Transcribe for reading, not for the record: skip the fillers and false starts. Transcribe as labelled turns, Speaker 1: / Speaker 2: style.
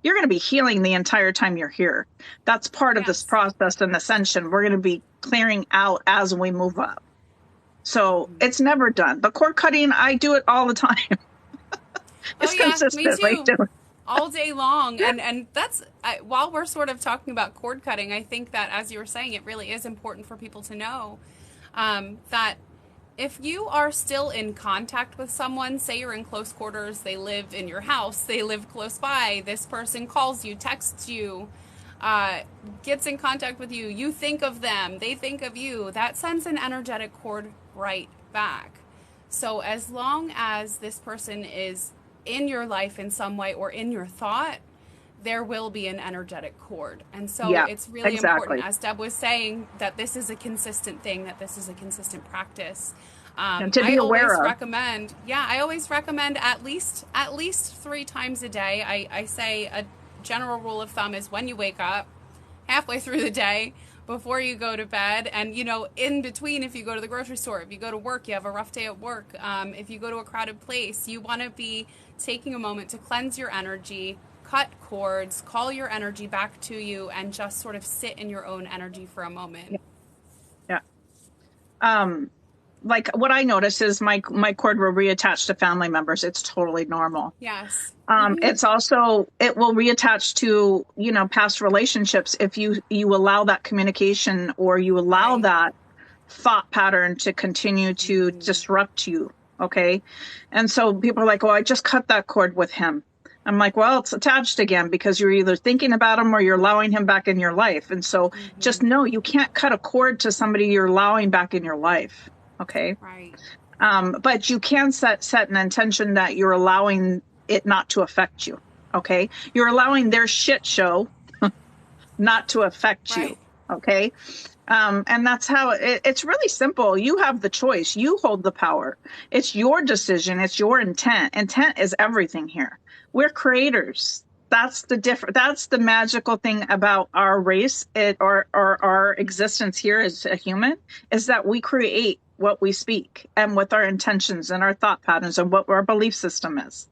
Speaker 1: you're going to be healing the entire time you're here. That's part of this
Speaker 2: Yes.
Speaker 1: process and ascension. We're going to be clearing out as we move up. So it's never done. The cord cutting, I do it all the time.
Speaker 2: Oh
Speaker 1: It's
Speaker 2: yeah, me
Speaker 1: consistent. Like,
Speaker 2: too. All day long. And that's while we're sort of talking about cord cutting, I think that as you were saying, it really is important for people to know that if you are still in contact with someone, say you're in close quarters, they live in your house, they live close by, this person calls you, texts you, uh, gets in contact with you, you think of them, they think of you, that sends an energetic cord right back. So as long as this person is in your life in some way or in your thought, there will be an energetic cord. And so
Speaker 1: yeah,
Speaker 2: it's really important,
Speaker 1: exactly.
Speaker 2: as Deb was saying, that this is a consistent thing, that this is a consistent practice.
Speaker 1: And to
Speaker 2: I
Speaker 1: be
Speaker 2: always
Speaker 1: aware of.
Speaker 2: recommend, yeah, I always recommend at least 3 times a day. I say a general rule of thumb is when you wake up, halfway through the day, before you go to bed, and in between, if you go to the grocery store, if you go to work, you have a rough day at work, if you go to a crowded place, you want to be taking a moment to cleanse your energy, cut cords, call your energy back to you, and just sort of sit in your own energy for a moment.
Speaker 1: Yeah. Um, like what I notice is my cord will reattach to family members. It's totally normal.
Speaker 2: Yes.
Speaker 1: It's also, it will reattach to, past relationships if you allow that communication or you allow
Speaker 2: Right.
Speaker 1: that thought pattern to continue to disrupt you. Okay. And so people are like, oh, I just cut that cord with him. I'm like, well, it's attached again because you're either thinking about him or you're allowing him back in your life. And so just know you can't cut a cord to somebody you're allowing back in your life. Okay.
Speaker 2: Right.
Speaker 1: But you can set an intention that you're allowing it not to affect you. Okay. You're allowing their shit show not to affect you.
Speaker 2: Right.
Speaker 1: Okay. And that's how it's really simple. You have the choice. You hold the power. It's your decision. It's your intent. Intent is everything here. We're creators. That's the that's the magical thing about our race, or our existence here as a human, is that we create what we speak and with our intentions and our thought patterns and what our belief system is.